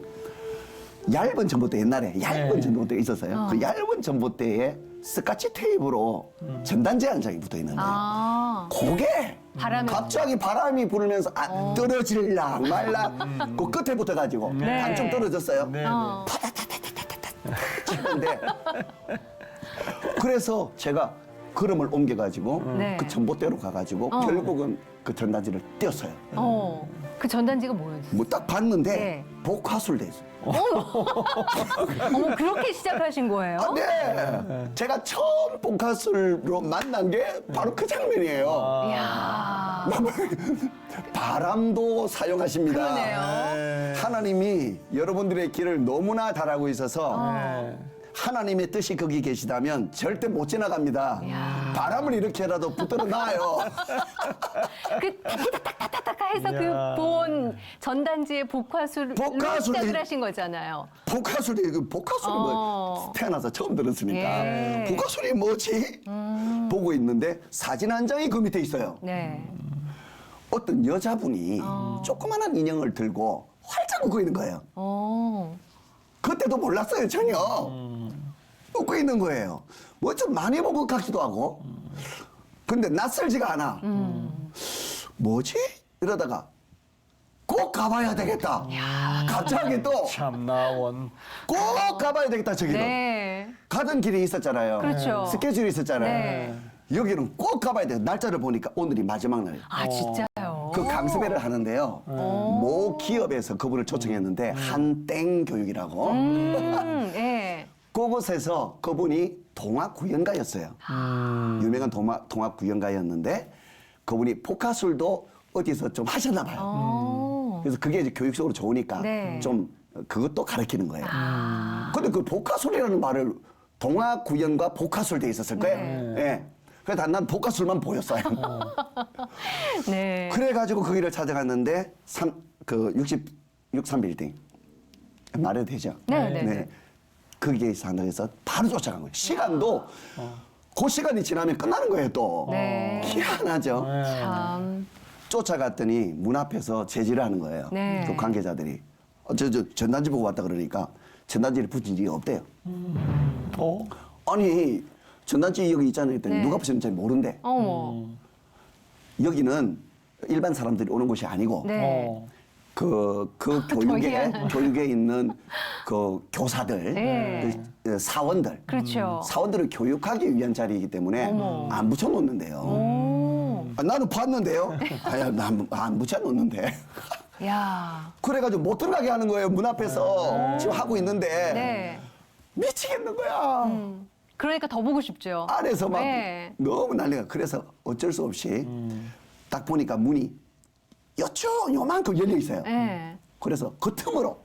얇은 전봇대 옛날에 얇은 네. 전봇대가 있었어요. 그 얇은 전봇대에 스카치 테이프로 전단지 한 장이 붙어 있는데 아. 그게 바람이 갑자기 바람이 불면서 떨어질랑 말랑 그 끝에 붙어가지고 네. 한쪽 떨어졌어요. 네. 치는데 그래서 제가 걸음을 옮겨가지고 네. 그 전봇대로 가가지고 결국은 그 전단지를 띄었어요. 그 전단지가 뭐였어요? 뭐 딱 봤는데 네. 복화술 돼 있어요. 어머, 그렇게 시작하신 거예요? 아, 네. 제가 처음 복화술로 만난 게 바로 그 장면이에요. 이야. 바람도 사용하십니다. 그러네요. 하나님이 여러분들의 길을 너무나 잘 알고 있어서 네. 하나님의 뜻이 거기 계시다면 절대 못 지나갑니다. 바람을 이렇게라도 붙들어 놔요. 그 타타타타타타 해서 그 이야. 본 전단지의 복화술로 복화술이- 시작을 하신 거잖아요. 복화술이 복화술이 뭐 태어나서 처음 들었으니까 예. 복화술이 뭐지? 보고 있는데 사진 한 장이 그 밑에 있어요. 네. 어떤 여자분이 조그마한 인형을 들고 활짝 웃고 있는 거예요. 그때도 몰랐어요 전혀. 웃고 있는 거예요. 뭐 좀 많이 본 것 같기도 하고. 근데 낯설지가 않아. 뭐지? 이러다가 꼭 가봐야 되겠다. 갑자기 또 꼭 참나원. 가봐야 되겠다 저기도. 네. 가던 길이 있었잖아요. 그렇죠. 스케줄이 있었잖아요. 네. 여기는 꼭 가봐야 돼. 날짜를 보니까 오늘이 마지막 날이에요. 아, 진짜요? 그 강습회를 하는데요. 모 기업에서 그분을 초청했는데 한땡 교육이라고. 예. 그곳에서 그분이 동학구연가였어요. 유명한 동학구연가였는데 그분이 복화술도 어디서 좀 하셨나 봐요. 그래서 그게 이제 교육적으로 좋으니까 네. 좀 그것도 가르치는 거예요. 근데 그 복화술이라는 말을 동학구연과 복화술 돼 있었을 거예요. 예. 그래서 난 복화술만 보였어요. 네. 그래가지고 거기를 찾아갔는데 63빌딩 말해도 되죠? 네. 거기에서 한다고 해서 바로 쫓아간 거예요. 시간도 그 시간이 지나면 끝나는 거예요 또. 네. 희한하죠. 참. 쫓아갔더니 문 앞에서 제지를 하는 거예요. 네. 그 관계자들이 저 전단지 보고 왔다 그러니까 전단지를 붙인 적이 없대요. 아니 전단지 여기 있잖아요 했더니 네. 누가 붙였는지 모른대. 어머. 여기는 일반 사람들이 오는 곳이 아니고 네. 그 교육에 있는 그 교사들, 네. 그 사원들, 그렇죠. 사원들을 교육하기 위한 자리이기 때문에 어머. 안 붙여놓는데요. 아, 나는 봤는데요. 아야, 안 붙여놓는데. 야. 그래가지고 못 들어가게 하는 거예요. 문 앞에서 지금 하고 있는데 네. 미치겠는 거야. 그러니까 더 보고 싶죠. 안에서 막 네. 너무 난리가. 그래서 어쩔 수 없이 딱 보니까 문이 요만큼 열려 있어요. 네. 그래서 그 틈으로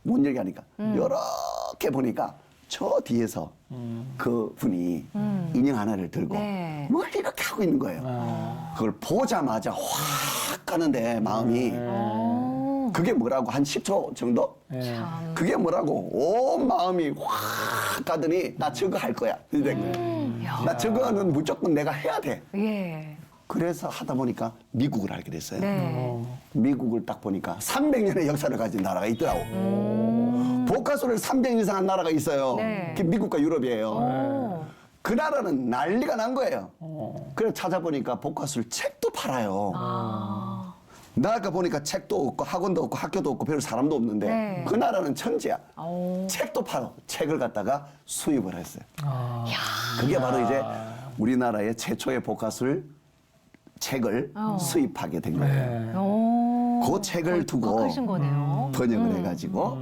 못 열게 하니까 이렇게 보니까 저 뒤에서 그 분이 인형 하나를 들고 네. 뭘 이렇게 하고 있는 거예요. 그걸 보자마자 확 가는데 마음이 그게 뭐라고 한 10초 정도? 예. 그게 뭐라고 온 마음이 확 가더니 나 저거 할 거야. 이런 거예요. 나 저거는 무조건 내가 해야 돼. 예. 그래서 하다 보니까 미국을 알게 됐어요. 네. 미국을 딱 보니까 300년의 역사를 가진 나라가 있더라고. 복화술을 300년 이상 한 나라가 있어요. 네. 그게 미국과 유럽이에요. 오. 그 나라는 난리가 난 거예요. 그래서 찾아보니까 복화술 책도 팔아요. 아. 나 아까 보니까 책도 없고 학원도 없고 학교도 없고 별 사람도 없는데 네. 그 나라는 천지야. 오. 책도 팔아. 책을 갖다가 수입을 했어요. 아. 그게 바로 이제 우리나라의 최초의 복화술 책을 수입하게 된 거예요. 네. 오. 그 책을 두고 하신 거네요. 번역을 해가지고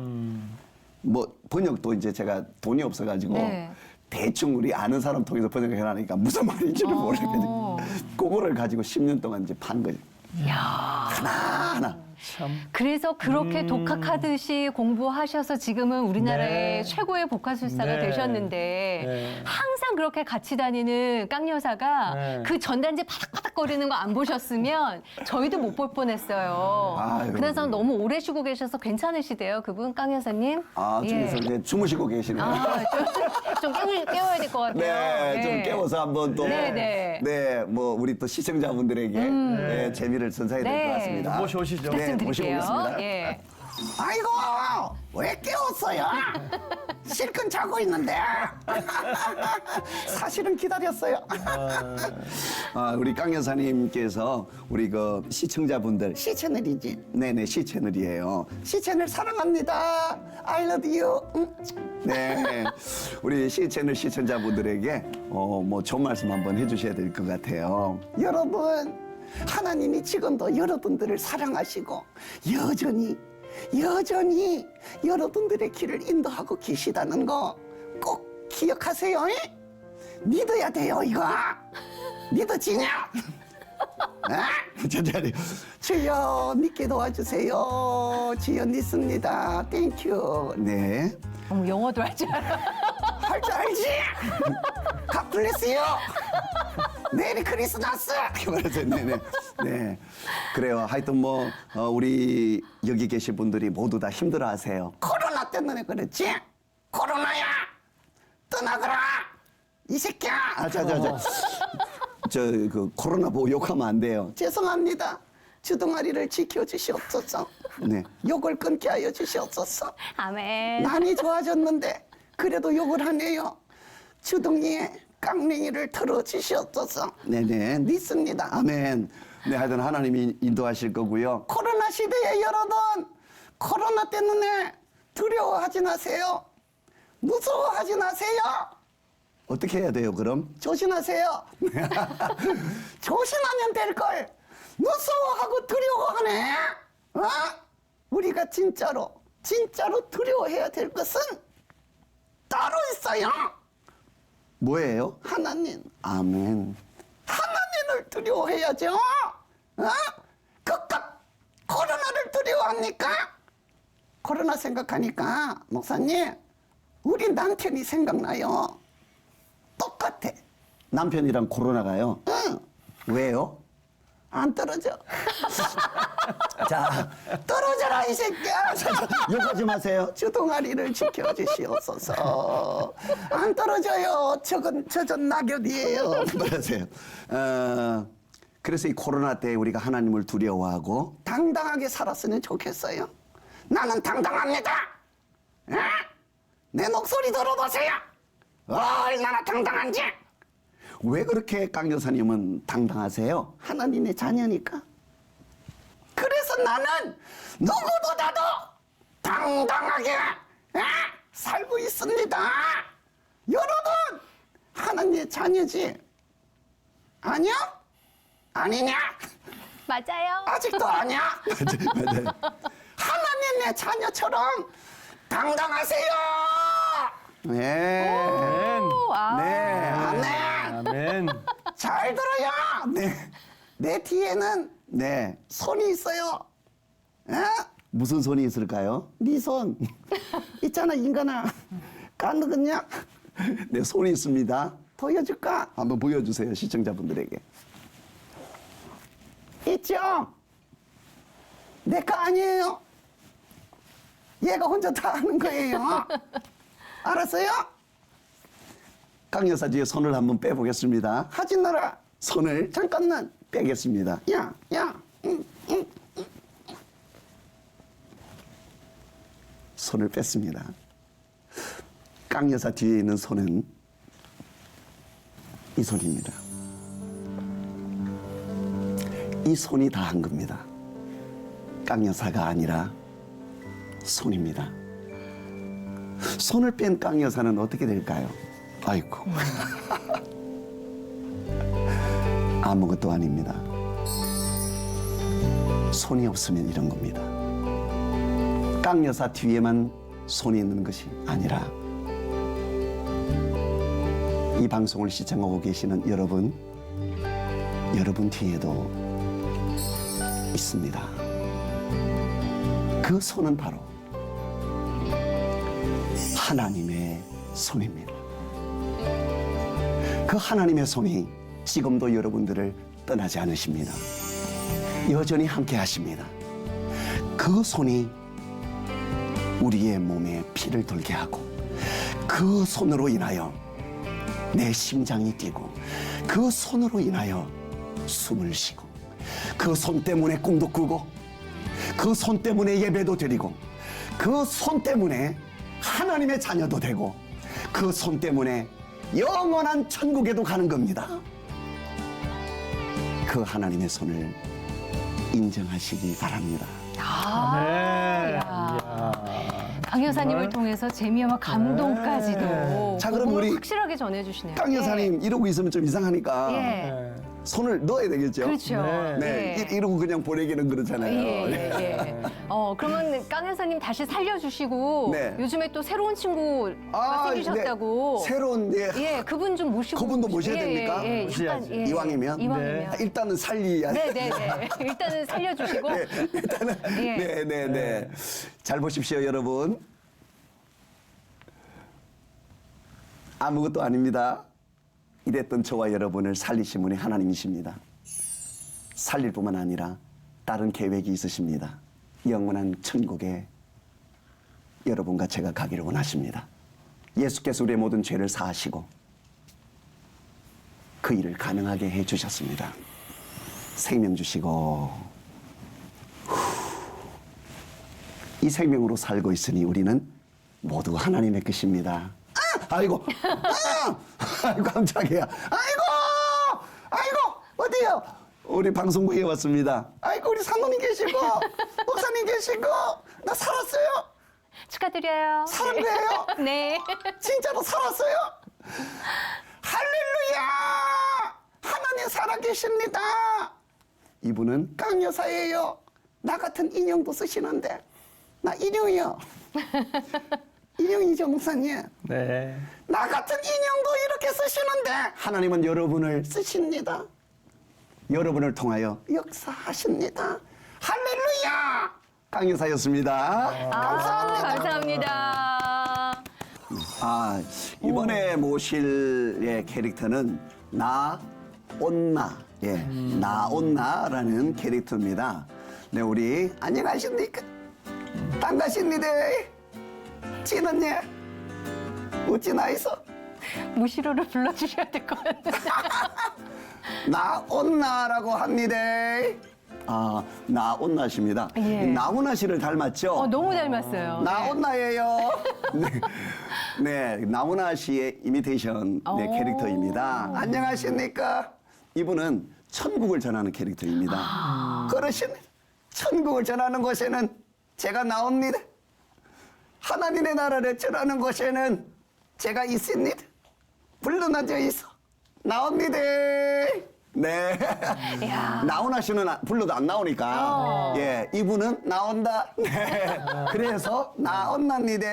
뭐 번역도 이제 제가 돈이 없어가지고 네. 대충 우리 아는 사람 통해서 번역을 해놔니까 무슨 말인지를 모르겠거든요. 그거를 가지고 10년 동안 이제 판 거죠. 하나하나. 참. 그래서 그렇게 독학하듯이 공부하셔서 지금은 우리나라의 네. 최고의 복화술사가 네. 되셨는데 네. 항상 그렇게 같이 다니는 깡 여사가 네. 그 전단지 바닥바닥거리는 거 안 보셨으면 저희도 못 볼 뻔했어요. 아유. 그래서 너무 오래 쉬고 계셔서 괜찮으시대요, 그분 깡 여사님? 아, 저기서 이제 주무시고 계시네요. 아, 좀 깨워야 될 것 같아요. 네, 좀 깨워서 한번 또, 네, 네. 네, 뭐 우리 또 시청자분들에게 네, 재미를 선사해야 될 것 네. 같습니다. 모셔오시죠. 네, 말씀드릴게요. 모시고 오겠습니다. 예. 아이고, 왜 깨웠어요? 실컷 자고 있는데. 사실은 기다렸어요. 우리 깡 여사님께서 우리 그 시청자분들, 시채널이지? 네네, 시채널이에요. 시채널 사랑합니다. I love you. 네. 우리 시채널 시청자분들에게 뭐 좋은 말씀 한번 해주셔야 될 것 같아요. 여러분, 하나님이 지금도 여러분들을 사랑하시고 여전히 여러분들의 길을 인도하고 계시다는 거 꼭 기억하세요. 믿어야 돼요, 이거. 믿어지냐? 천천히. 주여 믿게 도와주세요. 주여 믿습니다. 땡큐. 네. 어머, 영어도 할 줄 알아. 할 줄 알지? 갓 블레스요. 메리 크리스마스. 이렇게 말하세요. 네네. 네. 그래요. 하여튼 뭐 우리 여기 계신 분들이 모두 다 힘들어하세요. 코로나 때문에 그랬지? 코로나야. 떠나거라. 이 새끼야. 그 코로나 보고 욕하면 안 돼요. 죄송합니다. 주둥아리를 지켜주시옵소서. 네. 욕을 끊게 하여 주시옵소서. 아멘. 많이 좋아졌는데 그래도 욕을 하네요. 주둥이에 깡맹이를 털어주시옵소서. 네네, 믿습니다. 아멘. 네, 하여튼 하나님이 인도하실 거고요. 코로나 시대에 여러분, 코로나 때문에 두려워하지 마세요. 무서워하지 마세요. 어떻게 해야 돼요, 그럼? 조심하세요. 조심하면 될걸. 무서워하고 두려워하네. 우리가 진짜로 두려워해야 될 것은 따로 있어요. 뭐예요? 하나님. 아멘. 하나님을 두려워해야죠. 그깟 코로나를 두려워합니까? 코로나 생각하니까 목사님, 우리 남편이 생각나요. 똑같아. 남편이랑 코로나가요? 응. 왜요? 안 떨어져. 자, 떨어져라, 이 새끼야. 욕하지 마세요. 주둥아리를 지켜주시옵소서. 안 떨어져요. 저전 낙엽이에요. 그러세요. 그래서 이 코로나 때 우리가 하나님을 두려워하고 당당하게 살았으면 좋겠어요. 나는 당당합니다. 내 목소리 들어보세요. 얼마나 당당한지. 왜 그렇게 깡 여사님은 당당하세요? 하나님의 자녀니까. 그래서 나는 누구보다도 당당하게 살고 있습니다. 여러분, 하나님의 자녀지? 아니야? 아니냐? 맞아요. 아직도 아니야? 맞아요. 하나님의 자녀처럼 당당하세요. 네. 아멘. 아. 네. 아멘. 아멘. 잘 들어요. 네. 내 뒤에는 손이 있어요. 무슨 손이 있을까요? 네 손. 있잖아, 인간아. 까느냐? 내 손이 있습니다. 보여줄까? 한번 보여주세요, 시청자분들에게. 있죠? 내 거 아니에요. 얘가 혼자 다 하는 거예요. 알았어요? 강 여사 뒤에 손을 한번 빼보겠습니다. 하진 나라 손을 잠깐만 빼겠습니다. 야. 손을 뺐습니다. 강 여사 뒤에 있는 손은 이 손입니다. 이 손이 다 한 겁니다. 강 여사가 아니라 손입니다. 손을 뺀 강 여사는 어떻게 될까요? 아이고. 아무것도 아닙니다. 손이 없으면 이런 겁니다. 강 여사 뒤에만 손이 있는 것이 아니라 이 방송을 시청하고 계시는 여러분 뒤에도 있습니다. 그 손은 바로 하나님의 손입니다. 그 하나님의 손이 지금도 여러분들을 떠나지 않으십니다. 여전히 함께 하십니다. 그 손이 우리의 몸에 피를 돌게 하고 그 손으로 인하여 내 심장이 뛰고 그 손으로 인하여 숨을 쉬고 그 손 때문에 꿈도 꾸고 그 손 때문에 예배도 드리고 그 손 때문에 하나님의 자녀도 되고 그 손 때문에 영원한 천국에도 가는 겁니다. 그 하나님의 손을 인정하시기 바랍니다. 네. 강 여사님을 정말. 통해서 재미와 감동까지도 네. 자, 그럼 복음을 우리 확실하게 전해주시네요. 강 여사님 이러고 있으면 좀 이상하니까 예. 네. 손을 넣어야 되겠죠? 그렇죠. 네. 네, 이러고 그냥 보내기는 그렇잖아요. 예. 그러면 강 여사님 다시 살려주시고 네. 요즘에 또 새로운 친구가 생기셨다고. 네. 새로운 예, 그분 좀 모시고. 그분도 모셔야 예, 됩니까? 예, 모셔야지. 일단, 예. 이왕이면? 이왕이면. 일단은 살리야. 네. 일단은 살려주시고. 네, 일단은 예. 네. 잘 보십시오, 여러분. 아무것도 아닙니다. 이랬던 저와 여러분을 살리신 분이 하나님이십니다. 살릴 뿐만 아니라 다른 계획이 있으십니다. 영원한 천국에 여러분과 제가 가기를 원하십니다. 예수께서 우리의 모든 죄를 사하시고 그 일을 가능하게 해주셨습니다. 생명 주시고 이 생명으로 살고 있으니 우리는 모두 하나님의 것입니다. 아이고 깜짝이야. 아이고 어디요? 우리 방송국에 왔습니다. 아이고 우리 사모님 계시고 목사님 계시고 나 살았어요. 축하드려요. 산 거예요? 네. 진짜로 살았어요? 할렐루야! 하나님 살아계십니다. 이분은 강 여사예요. 나 같은 인형도 쓰시는데 나 인형이요. 인형이죠, 목사님. 네. 나 같은 인형도 이렇게 쓰시는데 하나님은 여러분을 쓰십니다. 여러분을 통하여 역사하십니다. 할렐루야! 강 여사였습니다. 감사합니다. 이번에 모실 캐릭터는 나온나. 나온나라는 캐릭터입니다. 네, 우리 안녕하십니까? 반갑습니다. 진언니 어찌 나있어? 무시로를 불러주셔야 될 것 같아요. 나온나라고 합니다. 나온나십니다. 예. 나훈아 씨를 닮았죠? 너무 닮았어요. 나온나예요. 네, 나훈아 씨의 이미테이션 캐릭터입니다. 안녕하십니까? 이분은 천국을 전하는 캐릭터입니다. 그러신 천국을 전하는 곳에는 제가 나옵니다. 하나님의 나라를 전하는 곳에는 제가 있습니다. 불러놔져 있어. 나옵니다. 네. 나훈아 씨는 불러도 안 나오니까. 예, 이분은 나온다. 네. 그래서 나온납니다.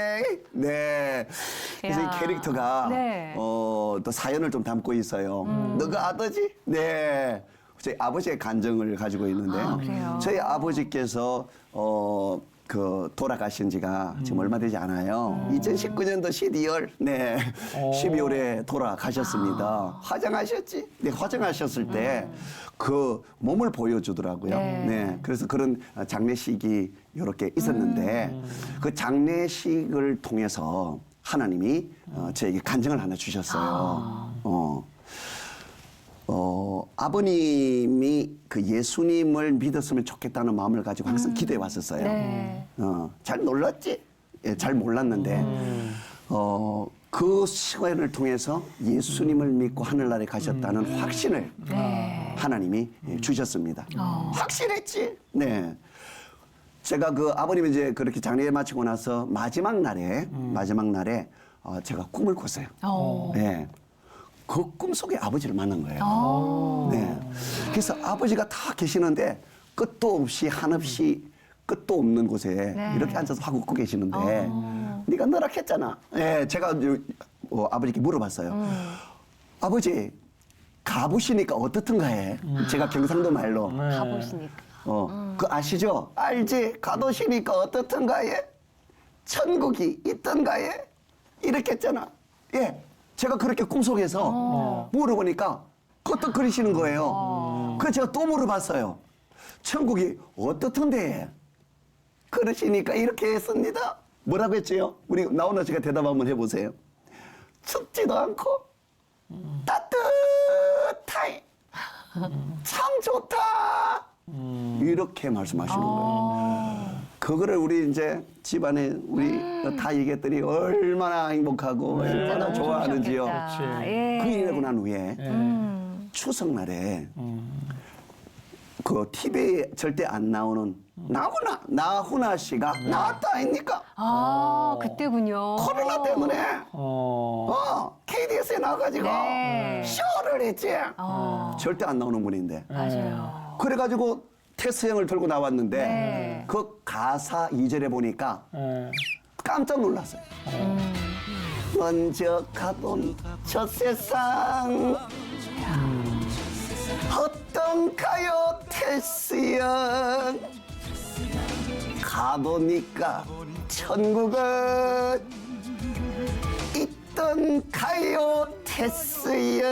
네. 그래서 이 캐릭터가 네. 또 사연을 좀 담고 있어요. 너가 아버지? 네. 저희 아버지의 간증을 가지고 있는데 그래요? 저희 아버지께서 돌아가신 지가 지금 얼마 되지 않아요. 2019년도 12월, 네, 12월에 돌아가셨습니다. 화장하셨지? 네, 화장하셨을 때 그 몸을 보여주더라고요. 네. 네, 그래서 그런 장례식이 이렇게 있었는데 그 장례식을 통해서 하나님이 저에게 간증을 하나 주셨어요. 아버님이 그 예수님을 믿었으면 좋겠다는 마음을 가지고 항상 기도해 왔었어요. 네. 잘 놀랐지? 예, 잘 몰랐는데, 그 시간을 통해서 예수님을 믿고 하늘나라에 가셨다는 확신을 네. 하나님이 주셨습니다. 확실했지? 네. 제가 그 아버님이 이제 그렇게 장례 마치고 나서 마지막 날에 제가 꿈을 꿨어요. 네. 그 꿈속에 아버지를 만난 거예요. 네. 그래서 아버지가 다 계시는데 끝도 없이 한없이 끝도 없는 곳에 네. 이렇게 앉아서 화고 웃고 계시는데 네가 너락했잖아. 네, 제가 아버지께 물어봤어요. 아버지 가보시니까 어떻든가 해. 제가 경상도 말로. 가보시니까. 그 아시죠? 알지? 가보시니까 어떻든가 해. 천국이 있던가 해. 이렇게 했잖아. 예. 제가 그렇게 꿈속에서 물어보니까 끄떡거리시는 거예요. 그래서 제가 또 물어봤어요. 천국이 어떻던데? 그러시니까 이렇게 했습니다. 뭐라고 했지요? 우리 나훈아 씨가 대답 한번 해보세요. 춥지도 않고 따뜻하이 참 좋다. 이렇게 말씀하시는 거예요. 그거를 우리 이제 집안에 우리 다 얘기했더니 얼마나 행복하고 얼마나 너무 좋아하는지요. 좋으셨겠다. 예. 그 일이 되고 난 후에 추석날에 그 TV에 절대 안 나오는 나훈아 씨가 나왔다 아닙니까? 그때군요. 코로나 때문에 KBS에 나와가지고 네. 쇼를 했지. 절대 안 나오는 분인데. 맞아요. 그래가지고 테스형을 들고 나왔는데 네. 그 가사 2절에 보니까 깜짝 놀랐어요. 먼저 가본 저 세상 어떤가요 테스형 가보니까 천국은 있던가요 테스형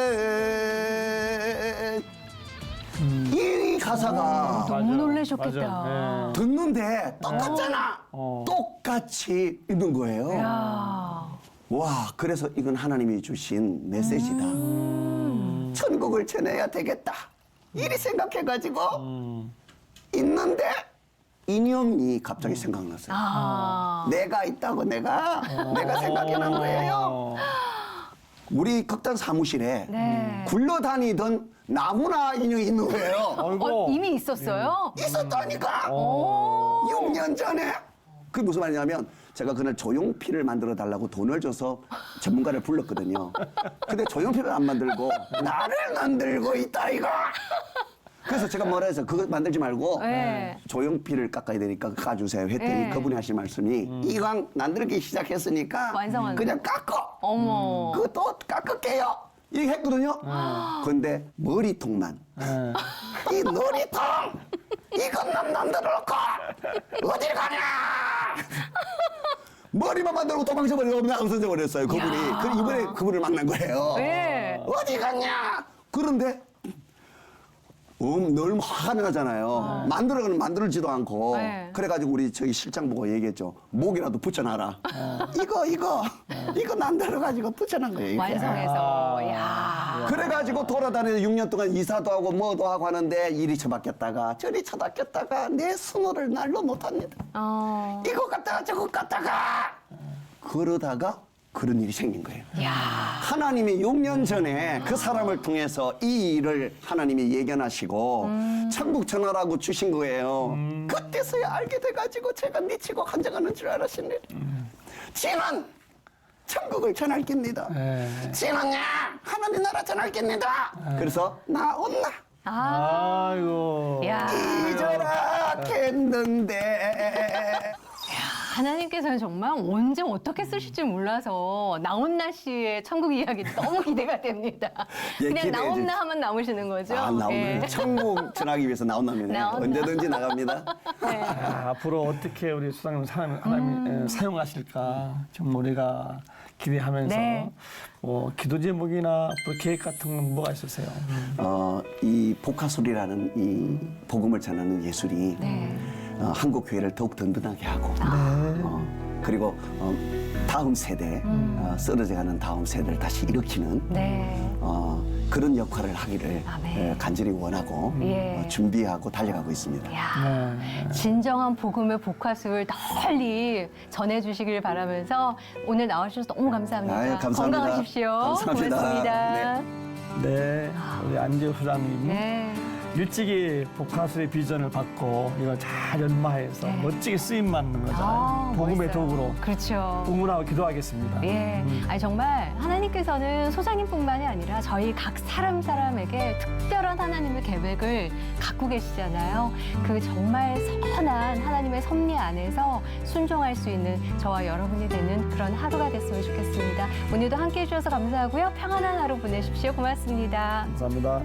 이 가사가 너무 놀라셨겠다. 맞아. 듣는데 똑같잖아. 똑같이 있는 거예요. 야. 와, 그래서 이건 하나님이 주신 메시지다. 천국을 전해야 되겠다. 이리 생각해가지고 있는데 인형이 갑자기 생각났어요. 내가 있다고 내가 생각이 난 거예요. 우리 극단 사무실에 네. 굴러다니던 나무나 인형이 있는 거예요. 이미 있었어요? 있었다니까. 6년 전에. 그게 무슨 말이냐면 제가 그날 조용필을 만들어 달라고 돈을 줘서 전문가를 불렀거든요. 근데 조용필을 안 만들고 나를 만들고 있다 이거. 그래서 제가 뭐라 해서 그거 만들지 말고 네. 조용필을 깎아야 되니까 깎아주세요 했더니 네. 그분이 하신 말씀이 이왕 만들기 시작했으니까 완성하는 그냥 깎어. 어머. 그것도 깎을게요. 이렇게 했거든요. 근데 머리통만 이 놀이통 이건 남 만들어놓고 어딜 가냐 머리만 만들고 도망쳐버리고 그냥 없어져 버렸어요. 그분이. 그래서 이번에 그분을 만난 거예요. 네. 어디 갔냐 그런데 너무 화가 나잖아요. 만들지도 않고. 네. 그래가지고 우리 저기 실장 보고 얘기했죠. 목이라도 붙여놔라. 이거 만들어가지고 붙여놓은 거예요. 이렇게. 완성해서. 야. 그래가지고 돌아다니면서 6년 동안 이사도 하고 뭐도 하고 하는데 이리 처박혔다가 저리 처박혔다가 내 순호를 날로 못합니다. 이거 갔다가 저거 갔다가 그러다가 그런 일이 생긴 거예요. 야. 하나님이 6년 전에 그 사람을 통해서 이 일을 하나님이 예견하시고 천국 전하라고 주신 거예요. 그때서야 알게 돼가지고 제가 미치고 환장하는 줄 알았습니다. 지는 천국을 전할 겁니다. 지는야 하나님 나라 전할 겁니다. 그래서 나온나 아이고. 야. 잊어라 했는데 하나님께서는 정말 언제 어떻게 쓰실지 몰라서 나온나 씨의 천국 이야기 너무 기대가 됩니다. 예, 그냥 기대해 나온나 주십시오. 하면 나오시는 거죠? 아, 나오면 예. 천국 전하기 위해서 나온다면 나온다. 언제든지 나갑니다. 네. 앞으로 어떻게 우리 수장님 하나님 사용하실까 좀 우리가 기대하면서 네. 기도 제목이나 또 계획 같은 건 뭐가 있으세요? 이 복화술이라는 이 복음을 전하는 예술이 네. 한국 교회를 더욱 든든하게 하고 그리고 다음 세대 쓰러져가는 다음 세대를 다시 일으키는 네. 그런 역할을 하기를 아멘. 간절히 원하고 예. 준비하고 달려가고 있습니다. 야, 진정한 복음의 복화술 널리 전해주시길 바라면서 오늘 나와주셔서 너무 감사합니다. 아유, 감사합니다. 건강하십시오. 감사합니다. 고맙습니다. 네, 우리 안재우 소장님 네. 일찍이 복화술의 비전을 받고 이걸 잘 연마해서 네. 멋지게 쓰임 받는 거잖아요. 복음의 멋있어요. 도구로 그렇죠. 응원하고 기도하겠습니다. 예, 아니 정말 하나님께서는 소장님뿐만이 아니라 저희 각 사람에게 특별한 하나님의 계획을 갖고 계시잖아요. 그 정말 선한 하나님의 섭리 안에서 순종할 수 있는 저와 여러분이 되는 그런 하루가 됐으면 좋겠습니다. 오늘도 함께해 주셔서 감사하고요. 평안한 하루 보내십시오. 고맙습니다. 감사합니다.